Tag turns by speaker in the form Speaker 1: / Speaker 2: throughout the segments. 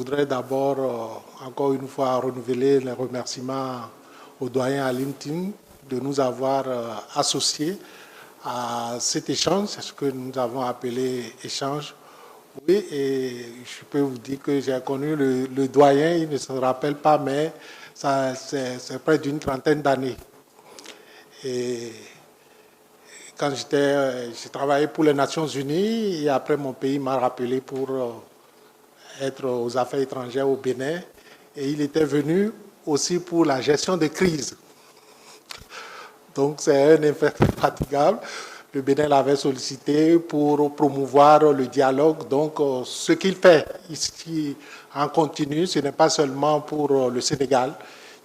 Speaker 1: voudrais d'abord, encore une fois, renouveler les remerciements au doyen Alim Tine de nous avoir associés à cet échange, ce que nous avons appelé échange. Oui, et je peux vous dire que j'ai connu le doyen, il ne se rappelle pas, mais c'est près d'une trentaine d'années. Et quand j'ai travaillé pour les Nations Unies, et après mon pays m'a rappelé pour être aux affaires étrangères au Bénin, et il était venu aussi pour la gestion des crises. Donc c'est un infatigable. Le Bénin l'avait sollicité pour promouvoir le dialogue. Donc ce qu'il fait ici en continu, ce n'est pas seulement pour le Sénégal.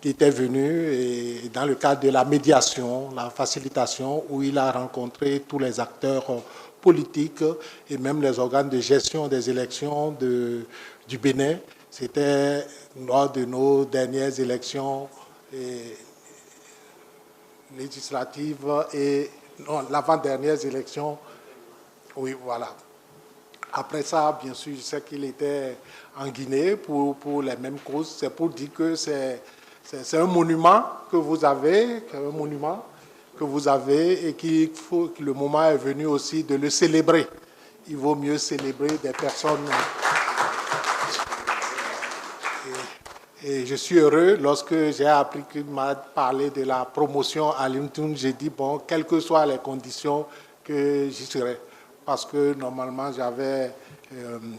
Speaker 1: Il était venu et dans le cadre de la médiation, la facilitation, où il a rencontré tous les acteurs politiques et même les organes de gestion des élections du Bénin. C'était lors de nos dernières élections législatives et l'avant-dernière élection. Oui, voilà. Après ça, bien sûr, je sais qu'il était en Guinée pour les mêmes causes. C'est pour dire que c'est un monument que vous avez, et qu'il faut que le moment est venu aussi de le célébrer. Il vaut mieux célébrer des personnes. Et je suis heureux, lorsque j'ai appris qu'il m'a parlé de la promotion à Limtoun, j'ai dit, bon, quelles que soient les conditions, que j'y serai. Parce que normalement, j'avais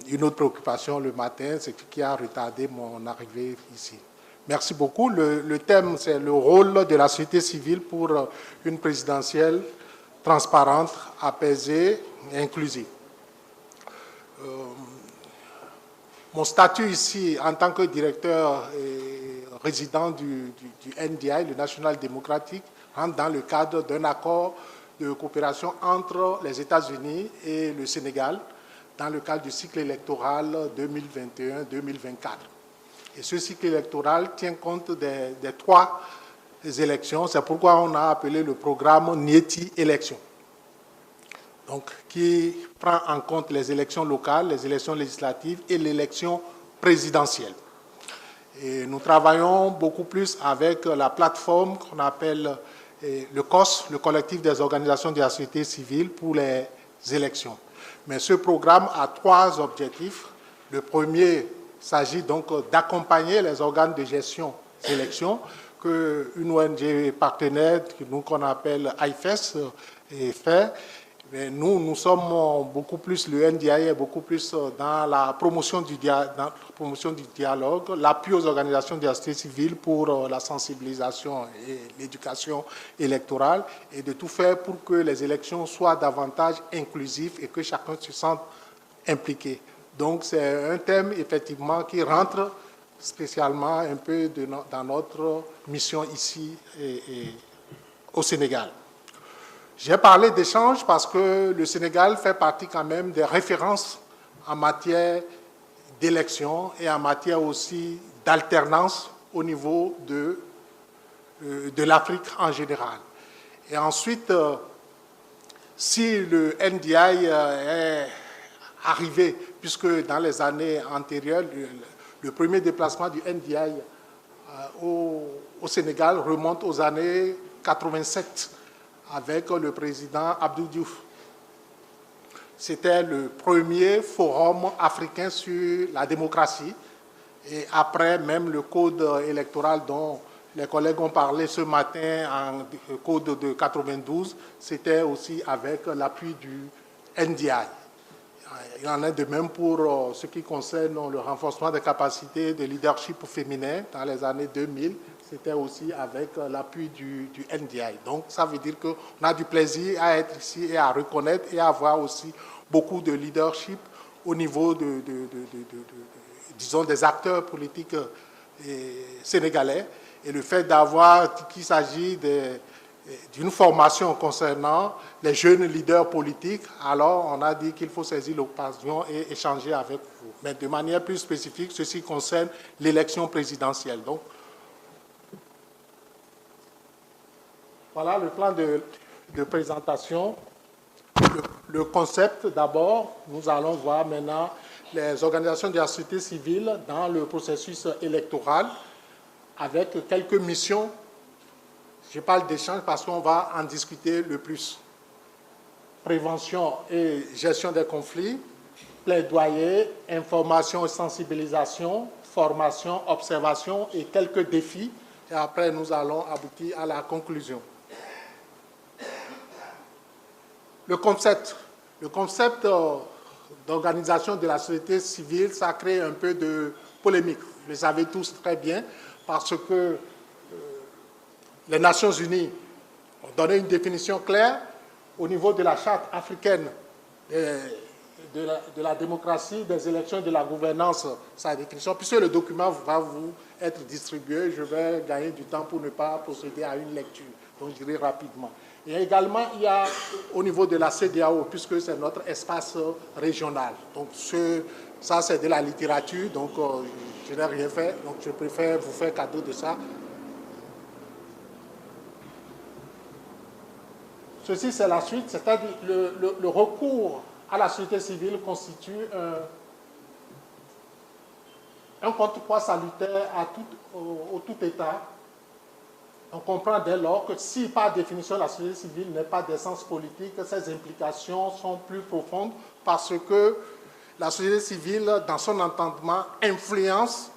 Speaker 1: une autre préoccupation le matin, c'est ce qui a retardé mon arrivée ici. Merci beaucoup. Le thème, c'est le rôle de la société civile pour une présidentielle transparente, apaisée et inclusive. Mon statut ici, en tant que directeur et résident du NDI, le National Democratic, rentre dans le cadre d'un accord de coopération entre les États-Unis et le Sénégal, dans le cadre du cycle électoral 2021-2024. Et ce cycle électoral tient compte des trois élections. C'est pourquoi on a appelé le programme Nieti Élections. Donc, qui prend en compte les élections locales, les élections législatives et l'élection présidentielle. Et nous travaillons beaucoup plus avec la plateforme qu'on appelle le COS, le collectif des organisations de la société civile pour les élections. Mais ce programme a trois objectifs. Le premier s'agit donc d'accompagner les organes de gestion des élections qu'une ONG partenaire qu'on appelle IFES fait. Mais nous sommes beaucoup plus, le NDI est beaucoup plus dans la promotion du dialogue, l'appui aux organisations de la société civile pour la sensibilisation et l'éducation électorale, et de tout faire pour que les élections soient davantage inclusives et que chacun se sente impliqué. Donc c'est un thème effectivement qui rentre spécialement un peu dans notre mission ici au Sénégal. J'ai parlé d'échange parce que le Sénégal fait partie quand même des références en matière d'élection et en matière aussi d'alternance au niveau de l'Afrique en général. Et ensuite, si le NDI est arrivé, puisque dans les années antérieures, le premier déplacement du NDI au Sénégal remonte aux années 87, avec le président Abdou Diouf. C'était le premier forum africain sur la démocratie. Et après, même le code électoral dont les collègues ont parlé ce matin, en code de 92, c'était aussi avec l'appui du NDI. Il en est de même pour ce qui concerne le renforcement des capacités de leadership féminin dans les années 2000. C'était aussi avec l'appui du NDI. Donc, ça veut dire qu'on a du plaisir à être ici et à reconnaître et à avoir aussi beaucoup de leadership au niveau disons, des acteurs politiques sénégalais. Et le fait d'avoir qu'il s'agit d'une formation concernant les jeunes leaders politiques, alors on a dit qu'il faut saisir l'occasion et échanger avec vous. Mais de manière plus spécifique, ceci concerne l'élection présidentielle. Donc, voilà le plan de présentation. Le concept, d'abord, nous allons voir maintenant les organisations de la société civile dans le processus électoral avec quelques missions. Je parle d'échange parce qu'on va en discuter le plus. Prévention et gestion des conflits, plaidoyer, information et sensibilisation, formation, observation et quelques défis. Et après, nous allons aboutir à la conclusion. Le concept d'organisation de la société civile, ça crée un peu de polémique. Vous le savez tous très bien, parce que les Nations Unies ont donné une définition claire au niveau de la charte africaine de la démocratie, des élections et de la gouvernance, sa définition. Puisque le document va vous être distribué, je vais gagner du temps pour ne pas procéder à une lecture. Donc, je dirai rapidement. Et également, il y a au niveau de la CEDEAO, puisque c'est notre espace régional. Donc, ça, c'est de la littérature, donc je n'ai rien fait. Donc, je préfère vous faire cadeau de ça. Ceci, c'est la suite, c'est-à-dire le recours à la société civile constitue un contrepoids salutaire au tout État. On comprend dès lors que si, par définition, la société civile n'est pas d'essence politique, ses implications sont plus profondes parce que la société civile, dans son entendement, influence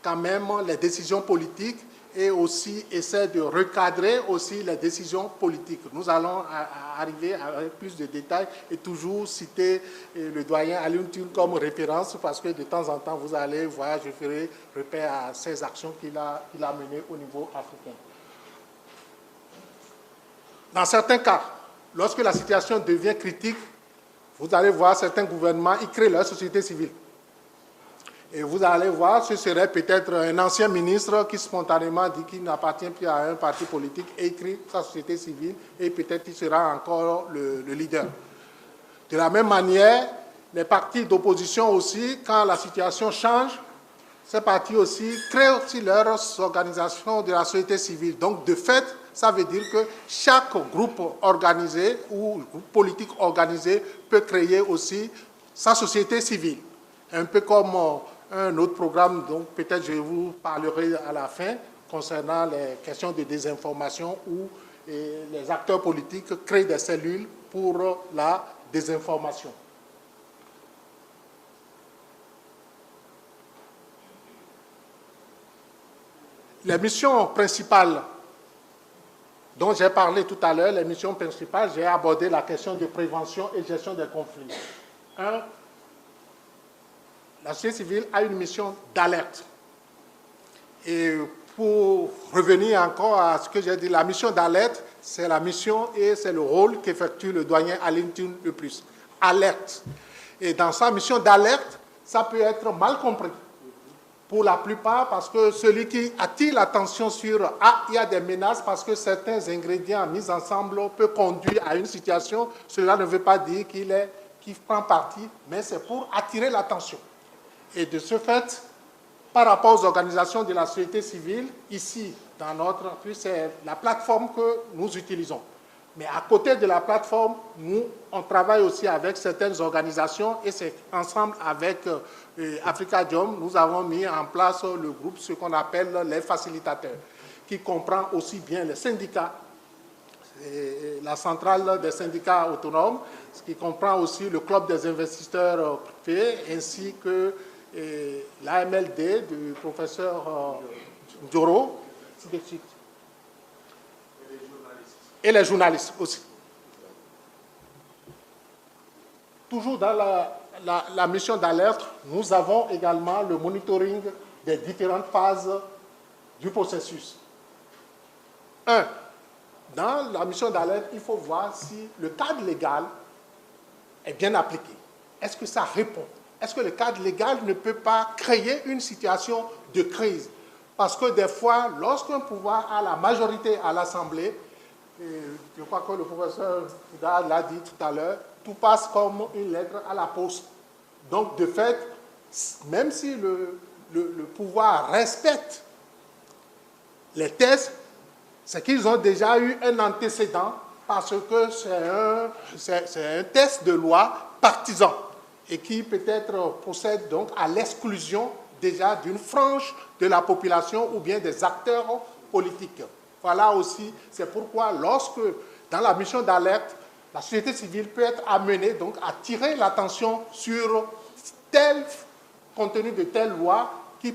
Speaker 1: quand même les décisions politiques et aussi essaie de recadrer aussi les décisions politiques. Nous allons arriver avec plus de détails et toujours citer le doyen Alioune Tine comme référence parce que de temps en temps, vous allez voir, je ferai repère à ces actions qu'il a menées au niveau africain. Dans certains cas, lorsque la situation devient critique, vous allez voir certains gouvernements, ils créent leur société civile. Et vous allez voir, ce serait peut-être un ancien ministre qui spontanément dit qu'il n'appartient plus à un parti politique et crée sa société civile et peut-être qu'il sera encore le leader. De la même manière, les partis d'opposition aussi, quand la situation change, ces partis aussi créent aussi leurs organisations de la société civile. Donc, de fait, ça veut dire que chaque groupe organisé ou groupe politique organisé peut créer aussi sa société civile. Un peu comme un autre programme, donc peut-être je vous parlerai à la fin, concernant les questions de désinformation où les acteurs politiques créent des cellules pour la désinformation. Les missions principales dont j'ai parlé tout à l'heure, les missions principales, j'ai abordé la question de prévention et gestion des conflits. La société civile a une mission d'alerte. Et pour revenir encore à ce que j'ai dit, la mission d'alerte, c'est la mission et c'est le rôle qu'effectue le doyen Alioune Tine le plus. Alerte. Et dans sa mission d'alerte, ça peut être mal compris. Pour la plupart, parce que celui qui attire l'attention sur « Ah, il y a des menaces parce que certains ingrédients mis ensemble peuvent conduire à une situation », cela ne veut pas dire qu'il prend parti, mais c'est pour attirer l'attention. Et de ce fait, par rapport aux organisations de la société civile, ici, dans notre entreprise, c'est la plateforme que nous utilisons. Mais à côté de la plateforme, nous, on travaille aussi avec certaines organisations et c'est ensemble avec Afrikajom, nous avons mis en place le groupe, ce qu'on appelle les facilitateurs, qui comprend aussi bien les syndicats, la centrale des syndicats autonomes, ce qui comprend aussi le club des investisseurs privés, ainsi que l'AMLD du professeur Dioro, ainsi de suite. Et les journalistes aussi. Toujours dans la mission d'alerte, nous avons également le monitoring des différentes phases du processus. Dans la mission d'alerte, il faut voir si le cadre légal est bien appliqué. Est-ce que ça répond? Est-ce que le cadre légal ne peut pas créer une situation de crise? Parce que des fois, lorsqu'un pouvoir a la majorité à l'Assemblée, je crois que le professeur l'a dit tout à l'heure, tout passe comme une lettre à la poste. Donc, de fait, même si le pouvoir respecte les tests, c'est qu'ils ont déjà eu un antécédent parce que c'est un test de loi partisan. et qui peut-être procède donc à l'exclusion déjà d'une frange de la population ou bien des acteurs politiques. Voilà aussi, c'est pourquoi lorsque, dans la mission d'alerte, la société civile peut être amenée donc à tirer l'attention sur tel contenu de telle loi qui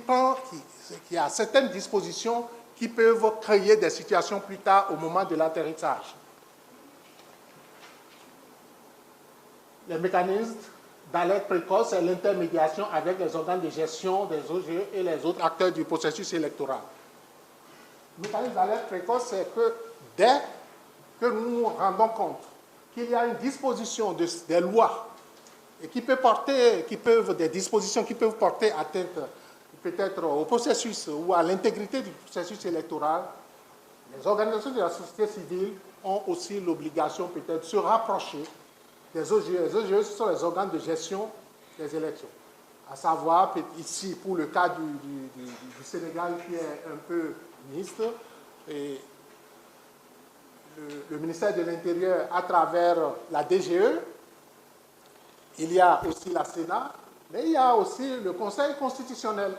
Speaker 1: a certaines dispositions qui peuvent créer des situations plus tard au moment de l'atterrissage. Les mécanismes d'alerte précoce et l'intermédiation avec les organes de gestion des OGE et les autres acteurs du processus électoral. Le mécanisme d'alerte précoce, c'est que dès que nous nous rendons compte qu'il y a une disposition des lois et des dispositions qui peuvent porter atteinte peut-être au processus ou à l'intégrité du processus électoral, les organisations de la société civile ont aussi l'obligation peut-être de se rapprocher des OGE. Les OGE, ce sont les organes de gestion des élections. À savoir, ici, pour le cas du Sénégal qui est un peu mixte, et le ministère de l'Intérieur à travers la DGE, il y a aussi la Sénat, mais il y a aussi le Conseil constitutionnel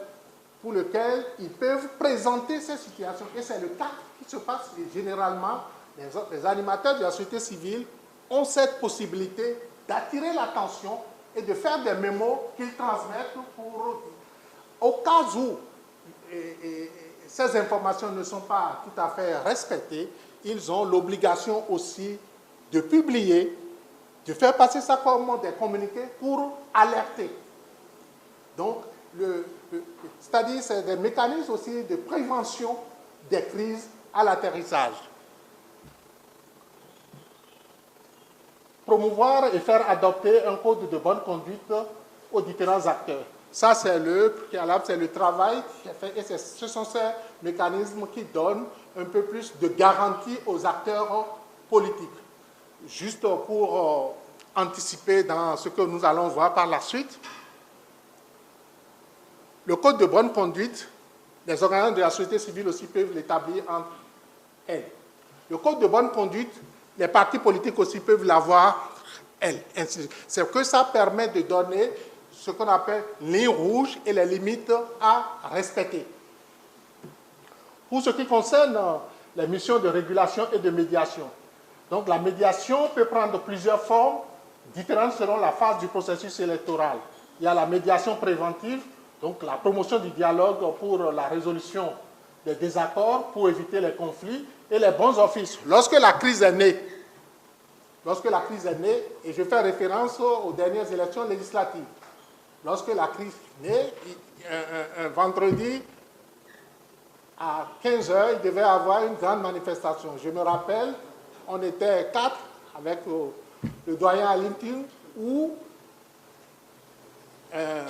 Speaker 1: pour lequel ils peuvent présenter ces situations. Et c'est le cas qui se passe généralement. Les animateurs de la société civile ont cette possibilité d'attirer l'attention et de faire des mémos qu'ils transmettent au cas où ces informations ne sont pas tout à fait respectées, ils ont l'obligation aussi de publier, de faire passer ça comme des communiqués pour alerter. Donc, c'est-à-dire c'est des mécanismes aussi de prévention des crises à l'atterrissage. Promouvoir et faire adopter un code de bonne conduite aux différents acteurs. Ça, c'est le travail qui est fait et ce sont ces mécanismes qui donnent un peu plus de garantie aux acteurs politiques. Juste pour anticiper dans ce que nous allons voir par la suite, le code de bonne conduite, les organes de la société civile aussi peuvent l'établir entre elles. Le code de bonne conduite, les partis politiques aussi peuvent l'avoir, elles. C'est que ça permet de donner ce qu'on appelle lignes rouges et les limites à respecter. Pour ce qui concerne les missions de régulation et de médiation, donc la médiation peut prendre plusieurs formes différentes selon la phase du processus électoral. Il y a la médiation préventive, donc la promotion du dialogue pour la résolution des désaccords, pour éviter les conflits, et les bons offices. Lorsque la crise est née, et je fais référence aux dernières élections législatives, lorsque la crise est née, un vendredi à 15h, il devait y avoir une grande manifestation. Je me rappelle, on était 4 avec le doyen Alintin, où un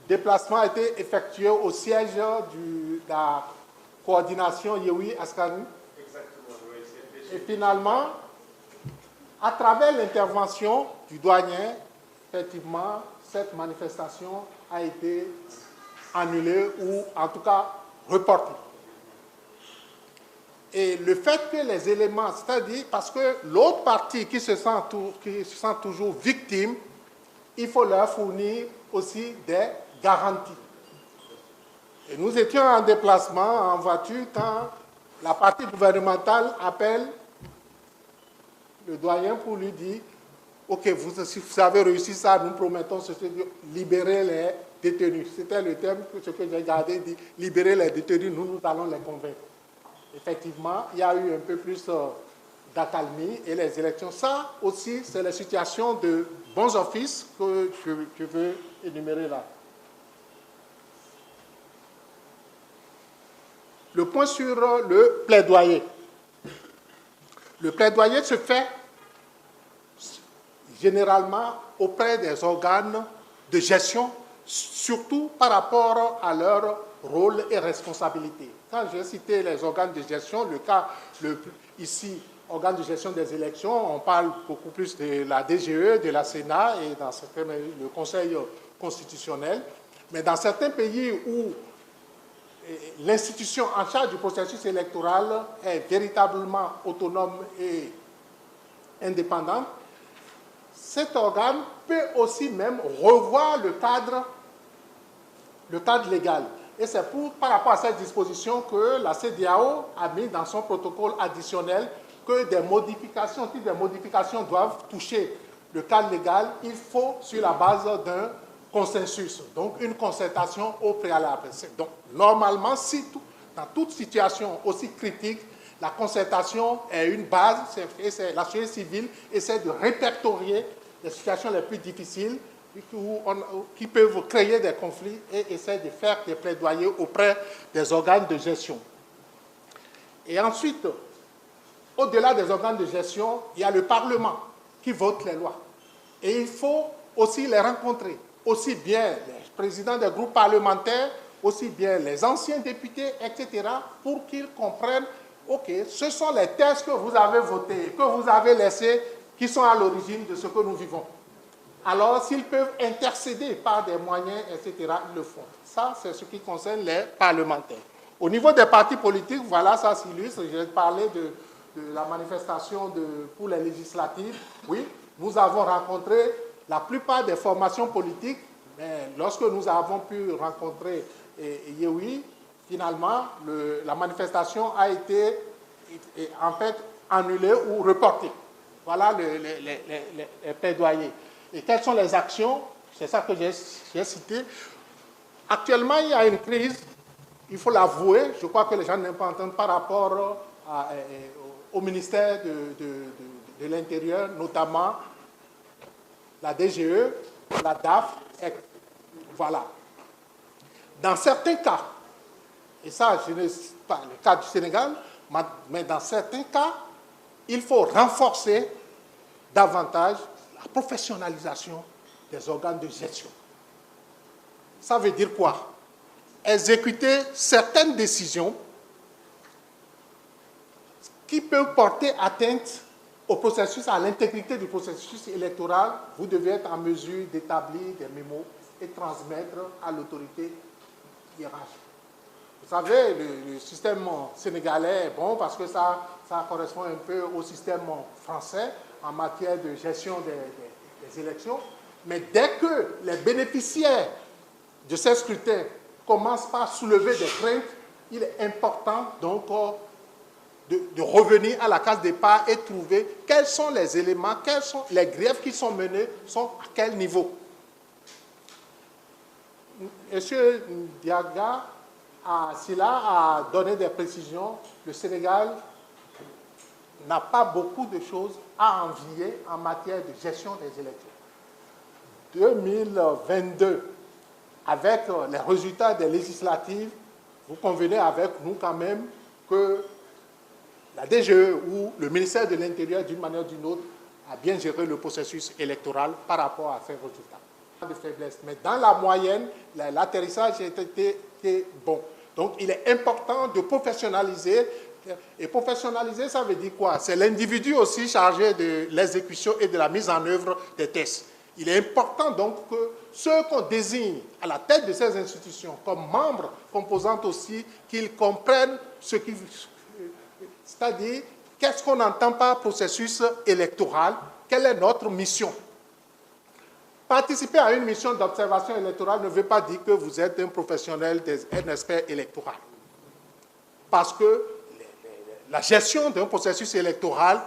Speaker 1: déplacement a été effectué au siège de la coordination Yewi Askani. Et finalement, à travers l'intervention du doyen, effectivement, cette manifestation a été annulée ou en tout cas reportée. Et le fait que les éléments, c'est-à-dire parce que l'autre partie qui se sent toujours victime, il faut leur fournir aussi des garanties. Et nous étions en déplacement en voiture quand la partie gouvernementale appelle le doyen pour lui dire « Ok, si vous avez réussi ça, nous promettons de libérer les détenus. » C'était le terme que j'ai gardé, dit « Libérer les détenus, nous allons les convaincre. » Effectivement, il y a eu un peu plus d'accalmie et les élections. Ça aussi, c'est la situation de bons offices que je veux énumérer là. Le point sur le plaidoyer. Le plaidoyer se fait généralement auprès des organes de gestion, surtout par rapport à leur rôle et responsabilité. Quand j'ai cité les organes de gestion, le cas ici, organes de gestion des élections, on parle beaucoup plus de la DGE, de la Sénat et dans certains pays, le Conseil constitutionnel. Mais dans certains pays où l'institution en charge du processus électoral est véritablement autonome et indépendante, cet organe peut aussi même revoir le cadre légal. Et c'est par rapport à cette disposition que la CEDEAO a mis dans son protocole additionnel que des modifications, si des modifications doivent toucher le cadre légal, il faut sur la base d'un consensus, donc une concertation au préalable. Donc, normalement, dans toute situation aussi critique, la concertation est une base, la société civile essaie de répertorier les situations les plus difficiles qui peuvent créer des conflits et essaie de faire des plaidoyers auprès des organes de gestion. Et ensuite, au-delà des organes de gestion, il y a le Parlement qui vote les lois. Et il faut aussi les rencontrer, aussi bien les présidents des groupes parlementaires, aussi bien les anciens députés, etc., pour qu'ils comprennent, OK, ce sont les textes que vous avez votés, que vous avez laissés, qui sont à l'origine de ce que nous vivons. Alors, s'ils peuvent intercéder par des moyens, etc., ils le font. Ça, c'est ce qui concerne les parlementaires. Au niveau des partis politiques, voilà, ça s'illustre. J'ai parlé de la manifestation pour les législatives. Oui, nous avons rencontré la plupart des formations politiques, mais lorsque nous avons pu rencontrer Yehui, finalement, la manifestation a été en fait annulée ou reportée. Voilà les plaidoyers. Et quelles sont les actions? C'est ça que j'ai cité. Actuellement, il y a une crise, il faut l'avouer, je crois que les gens n'aiment pas entendre par rapport au ministère de l'Intérieur, notamment la DGE, la DAF, voilà. Dans certains cas, et ça, je ne sais pas le cas du Sénégal, mais dans certains cas, il faut renforcer davantage la professionnalisation des organes de gestion. Ça veut dire quoi? Exécuter certaines décisions qui peuvent porter atteinte au processus, à l'intégrité du processus électoral. Vous devez être en mesure d'établir des mémos et transmettre à l'autorité hiérarchique. Vous savez, le système sénégalais est bon parce que ça correspond un peu au système français en matière de gestion des élections. Mais dès que les bénéficiaires de ces scrutins commencent par soulever des craintes, il est important donc de revenir à la case départ et trouver quels sont les éléments, quels sont les griefs qui sont menés, sont à quel niveau. M. Diaga a donné des précisions. Le Sénégal n'a pas beaucoup de choses à envier en matière de gestion des élections. 2022, avec les résultats des législatives, vous convenez avec nous quand même que la DGE ou le ministère de l'Intérieur, d'une manière ou d'une autre, a bien géré le processus électoral par rapport à ces résultats. De faiblesse. Mais dans la moyenne, l'atterrissage a été bon. Donc, il est important de professionnaliser. Et professionnaliser, ça veut dire quoi? C'est l'individu aussi chargé de l'exécution et de la mise en œuvre des tests. Il est important donc que ceux qu'on désigne à la tête de ces institutions comme membres, composantes aussi, qu'ils comprennent ce qui... C'est-à-dire, qu'est-ce qu'on entend par processus électoral? Quelle est notre mission? Participer à une mission d'observation électorale ne veut pas dire que vous êtes un professionnel, un expert électoral. Parce que la gestion d'un processus électoral,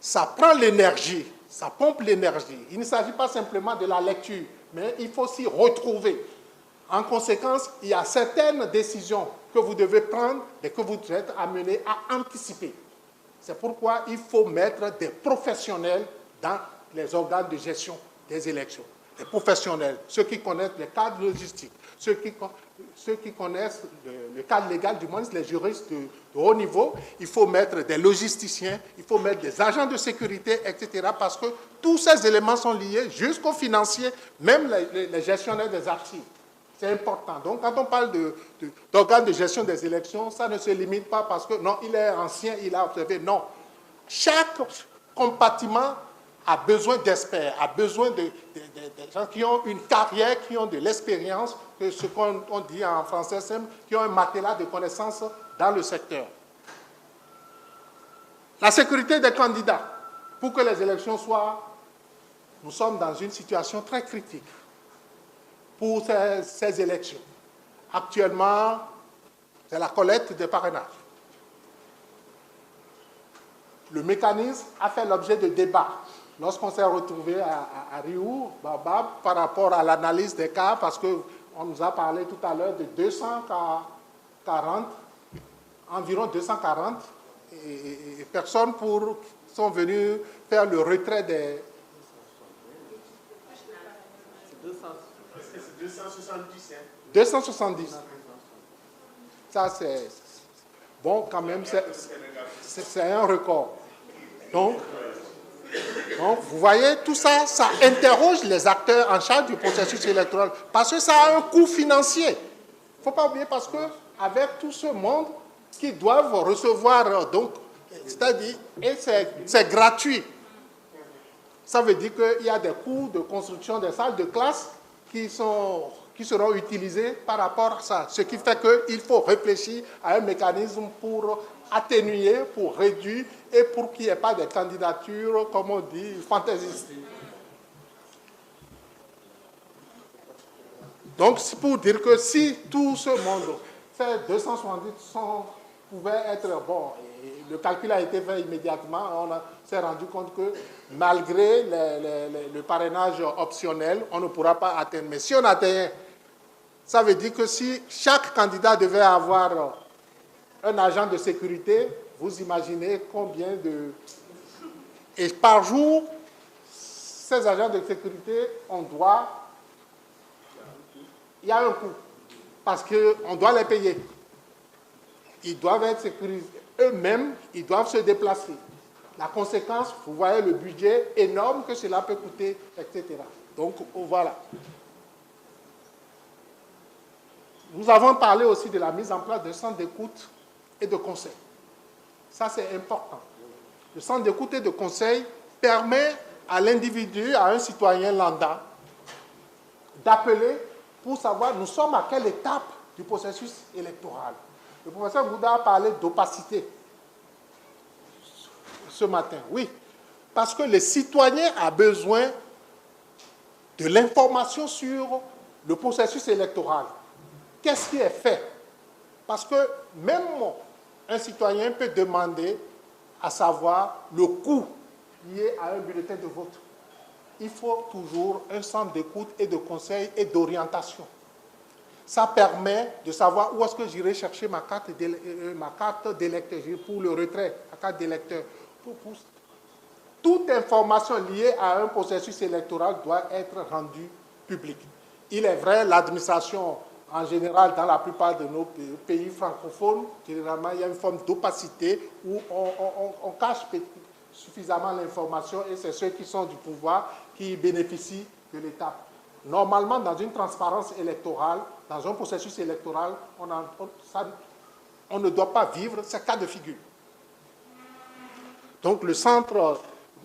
Speaker 1: ça prend l'énergie, ça pompe l'énergie. Il ne s'agit pas simplement de la lecture, mais il faut s'y retrouver. En conséquence, il y a certaines décisions que vous devez prendre et que vous êtes amené à anticiper. C'est pourquoi il faut mettre des professionnels dans les organes de gestion des élections. Des professionnels, ceux qui connaissent les cadres logistiques, ceux qui connaissent le cadre légal, du moins les juristes de haut niveau. Il faut mettre des logisticiens, il faut mettre des agents de sécurité, etc. Parce que tous ces éléments sont liés jusqu'aux financiers, même les gestionnaires des archives. C'est important. Donc, quand on parle d'organes de gestion des élections, ça ne se limite pas parce que, non, il est ancien, il a observé. Non. Chaque compartiment a besoin d'experts, a besoin de gens qui ont une carrière, qui ont de l'expérience, ce qu'on dit en français simple, qui ont un matelas de connaissances dans le secteur. La sécurité des candidats, pour que les élections soient nous sommes dans une situation très critique pour ces élections. Actuellement, c'est la collecte des parrainages. Le mécanisme a fait l'objet de débats lorsqu'on s'est retrouvé à Riou, Babab, par rapport à l'analyse des cas, parce qu'on nous a parlé tout à l'heure de 240, environ 240 personnes sont venues faire le retrait des... 270. 270. Ça, c'est... Bon, quand même, c'est un record. Donc, vous voyez, tout ça, ça interroge les acteurs en charge du processus électoral, parce que ça a un coût financier. Il ne faut pas oublier, parce qu'avec tout ce monde qui doivent recevoir, donc, c'est-à-dire, et c'est gratuit. Ça veut dire qu'il y a des coûts de construction des salles de classe qui seront utilisés par rapport à ça. Ce qui fait qu'il faut réfléchir à un mécanisme pour atténuer, pour réduire et pour qu'il n'y ait pas de candidatures, comme on dit, fantaisistes. Donc, c'est pour dire que si tout ce monde, ces 270 pouvaient être bon, et le calcul a été fait immédiatement, on s'est rendu compte que malgré le parrainage optionnel, on ne pourra pas atteindre. Mais si on atteint, ça veut dire que si chaque candidat devait avoir un agent de sécurité, vous imaginez combien de... Et par jour, ces agents de sécurité, il y a un coût, parce qu'on doit les payer. Ils doivent être sécurisés. Eux-mêmes, ils doivent se déplacer. La conséquence, vous voyez le budget énorme que cela peut coûter, etc. Donc, voilà. Nous avons parlé aussi de la mise en place d'un centre d'écoute et de conseil. Ça, c'est important. Le centre d'écoute et de conseil permet à l'individu, à un citoyen lambda, d'appeler pour savoir nous sommes à quelle étape du processus électoral. Le professeur Gouda a parlé d'opacité ce matin. Oui, parce que le citoyen a besoin de l'information sur le processus électoral. Qu'est-ce qui est fait? Parce que même un citoyen peut demander à savoir le coût lié à un bulletin de vote. Il faut toujours un centre d'écoute et de conseil et d'orientation. Ça permet de savoir où est-ce que j'irai chercher ma carte d'électeur pour le retrait, ma carte d'électeur. Toute information liée à un processus électoral doit être rendue publique. Il est vrai, l'administration, en général, dans la plupart de nos pays francophones, généralement, il y a une forme d'opacité où on cache suffisamment l'information et c'est ceux qui sont du pouvoir qui bénéficient de l'État. Normalement, dans une transparence électorale, dans un processus électoral, on ne doit pas vivre ces cas de figure. Donc,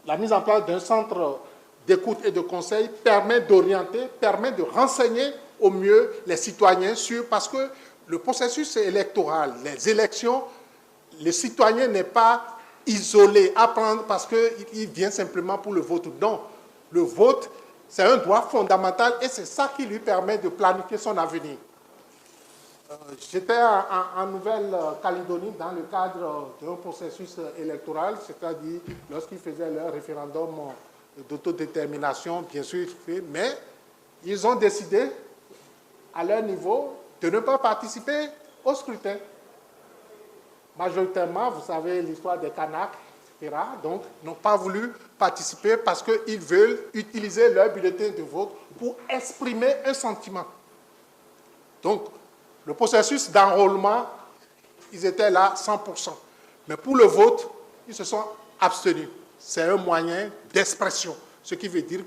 Speaker 1: la mise en place d'un centre d'écoute et de conseil permet d'orienter, permet de renseigner au mieux les citoyens parce que le processus électoral, les élections, le citoyen n'est pas isolé à prendre parce qu'il vient simplement pour le vote. Non, le vote, c'est un droit fondamental et c'est ça qui lui permet de planifier son avenir. J'étais en Nouvelle-Calédonie dans le cadre d'un processus électoral, c'est-à-dire lorsqu'ils faisaient leur référendum d'autodétermination, bien sûr, mais ils ont décidé, à leur niveau, de ne pas participer au scrutin. Majoritairement, vous savez l'histoire des Kanaks, etc., donc n'ont pas voulu participer parce qu'ils veulent utiliser leur bulletin de vote pour exprimer un sentiment. Donc, le processus d'enrôlement, ils étaient là 100%. Mais pour le vote, ils se sont abstenus. C'est un moyen d'expression, ce qui veut dire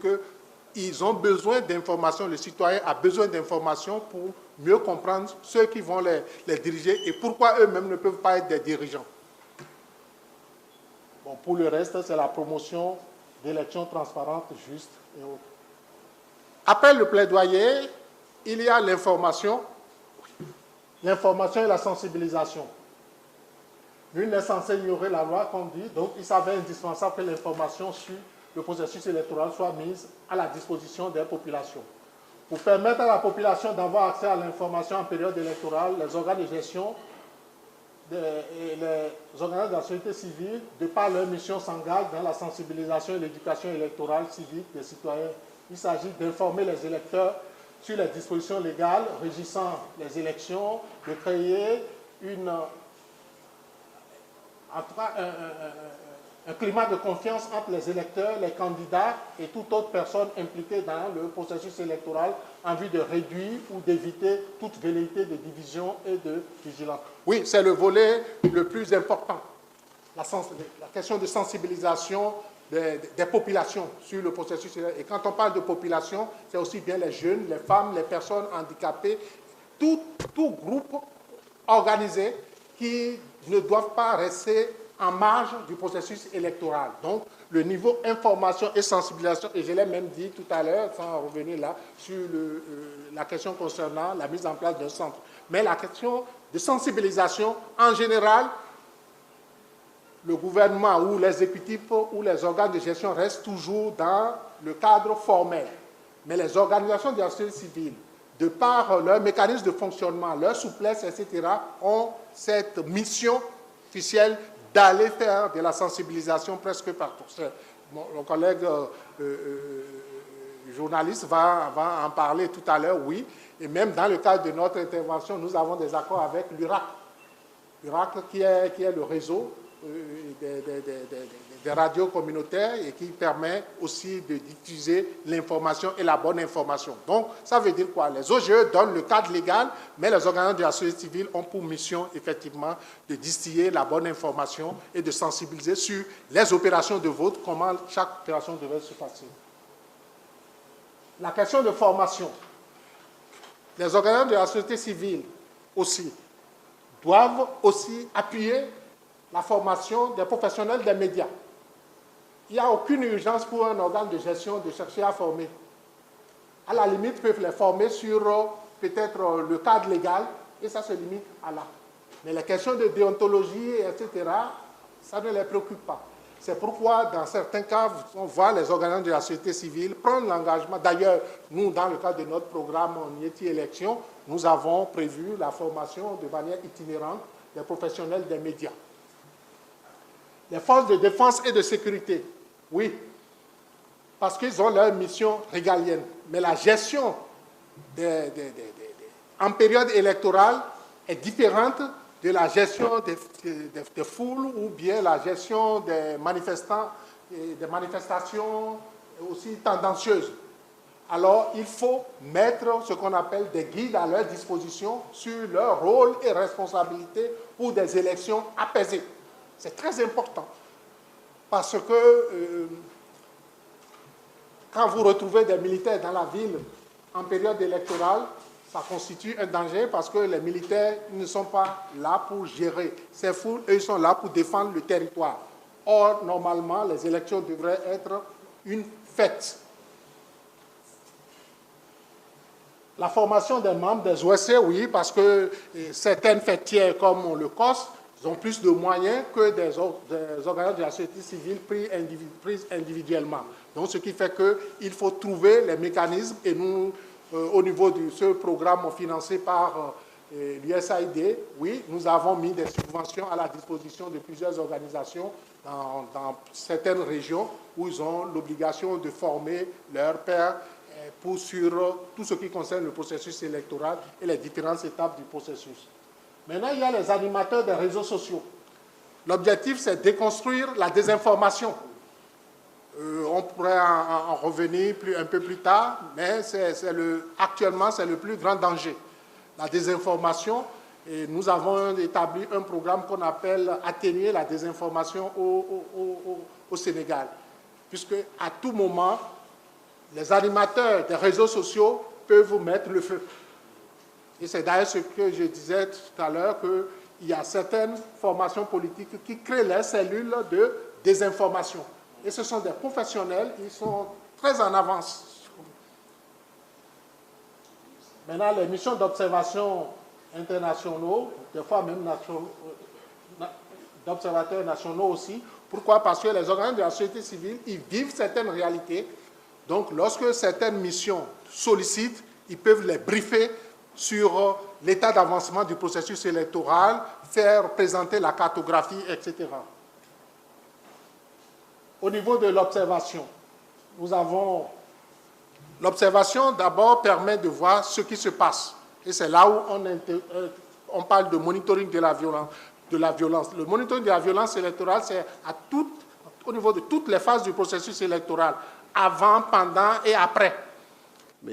Speaker 1: qu'ils ont besoin d'informations, le citoyen a besoin d'informations pour mieux comprendre ceux qui vont les diriger et pourquoi eux-mêmes ne peuvent pas être des dirigeants. Bon, pour le reste, c'est la promotion d'élections transparentes, justes et autres. Après le plaidoyer, il y a l'information et la sensibilisation. Nul n'est censé ignorer la loi, comme dit, donc il s'avère indispensable que l'information sur le processus électoral soit mis à la disposition des populations. Pour permettre à la population d'avoir accès à l'information en période électorale, les organes de gestion et les organes de la société civile, de par leur mission, s'engagent dans la sensibilisation et l'éducation électorale civique des citoyens. Il s'agit d'informer les électeurs sur les dispositions légales régissant les élections, de créer un climat de confiance entre les électeurs, les candidats et toute autre personne impliquée dans le processus électoral en vue de réduire ou d'éviter toute velléité de division et de vigilance. Oui, c'est le volet le plus important, la question de sensibilisation des populations sur le processus. Et quand on parle de population, c'est aussi bien les jeunes, les femmes, les personnes handicapées, tout groupe organisé qui ne doivent pas rester en marge du processus électoral. Donc, le niveau information et sensibilisation, et je l'ai même dit tout à l'heure, sans revenir là, sur la question concernant la mise en place d'un centre. Mais la question de sensibilisation, en général, le gouvernement ou l'exécutif ou les organes de gestion restent toujours dans le cadre formel. Mais les organisations de la société civile, de par leur mécanisme de fonctionnement, leur souplesse, etc., ont cette mission officielle d'aller faire de la sensibilisation presque partout. Mon collègue journaliste va en parler tout à l'heure, oui. Et même dans le cadre de notre intervention, nous avons des accords avec l'URAC. L'URAC qui est le réseau des radios communautaires et qui permet aussi de diffuser l'information et la bonne information. Donc, ça veut dire quoi? Les OGE donnent le cadre légal, mais les organismes de la société civile ont pour mission, effectivement, de distiller la bonne information et de sensibiliser sur les opérations de vote, comment chaque opération devrait se passer. La question de formation. Les organismes de la société civile aussi doivent aussi appuyer la formation des professionnels des médias. Il n'y a aucune urgence pour un organe de gestion de chercher à former. À la limite, ils peuvent les former sur peut-être le cadre légal, et ça se limite à là. Mais les questions de déontologie, etc., ça ne les préoccupe pas. C'est pourquoi, dans certains cas, on voit les organismes de la société civile prendre l'engagement. D'ailleurs, nous, dans le cadre de notre programme Nieti Élection, nous avons prévu la formation de manière itinérante des professionnels des médias. Les forces de défense et de sécurité, oui, parce qu'ils ont leur mission régalienne. Mais la gestion en période électorale est différente de la gestion des foules ou bien la gestion des manifestants, des manifestations aussi tendancieuses. Alors, il faut mettre ce qu'on appelle des guides à leur disposition sur leur rôle et responsabilité pour des élections apaisées. C'est très important parce que quand vous retrouvez des militaires dans la ville en période électorale, ça constitue un danger parce que les militaires ne sont pas là pour gérer ces foules, eux, ils sont là pour défendre le territoire. Or, normalement, les élections devraient être une fête. La formation des membres des OSC, oui, parce que certaines fêtières comme le COS, ils ont plus de moyens que des organismes de la société civile pris individuellement. Donc, ce qui fait qu'il faut trouver les mécanismes et nous, au niveau de ce programme financé par l'USAID, oui, nous avons mis des subventions à la disposition de plusieurs organisations dans certaines régions où ils ont l'obligation de former leurs pairs sur tout ce qui concerne le processus électoral et les différentes étapes du processus. Maintenant, il y a les animateurs des réseaux sociaux. L'objectif, c'est de déconstruire la désinformation. On pourrait en revenir un peu plus tard, mais actuellement, c'est le plus grand danger. La désinformation, et nous avons établi un programme qu'on appelle « Atténuer la désinformation au Sénégal », puisque à tout moment, les animateurs des réseaux sociaux peuvent vous mettre le feu. Et c'est d'ailleurs ce que je disais tout à l'heure, qu'il y a certaines formations politiques qui créent les cellules de désinformation. Et ce sont des professionnels, ils sont très en avance. Maintenant, les missions d'observation internationaux, des fois même d'observateurs nationaux aussi, Pourquoi? Parce que les organismes de la société civile, ils vivent certaines réalités. Donc, lorsque certaines missions sollicitent, ils peuvent les briefer sur l'état d'avancement du processus électoral, faire présenter la cartographie, etc. Au niveau de l'observation, nous avons... L'observation, d'abord, permet de voir ce qui se passe. Et c'est là où on parle de monitoring de la violence. Le monitoring de la violence électorale, c'est au niveau de toutes les phases du processus électoral, avant, pendant et après.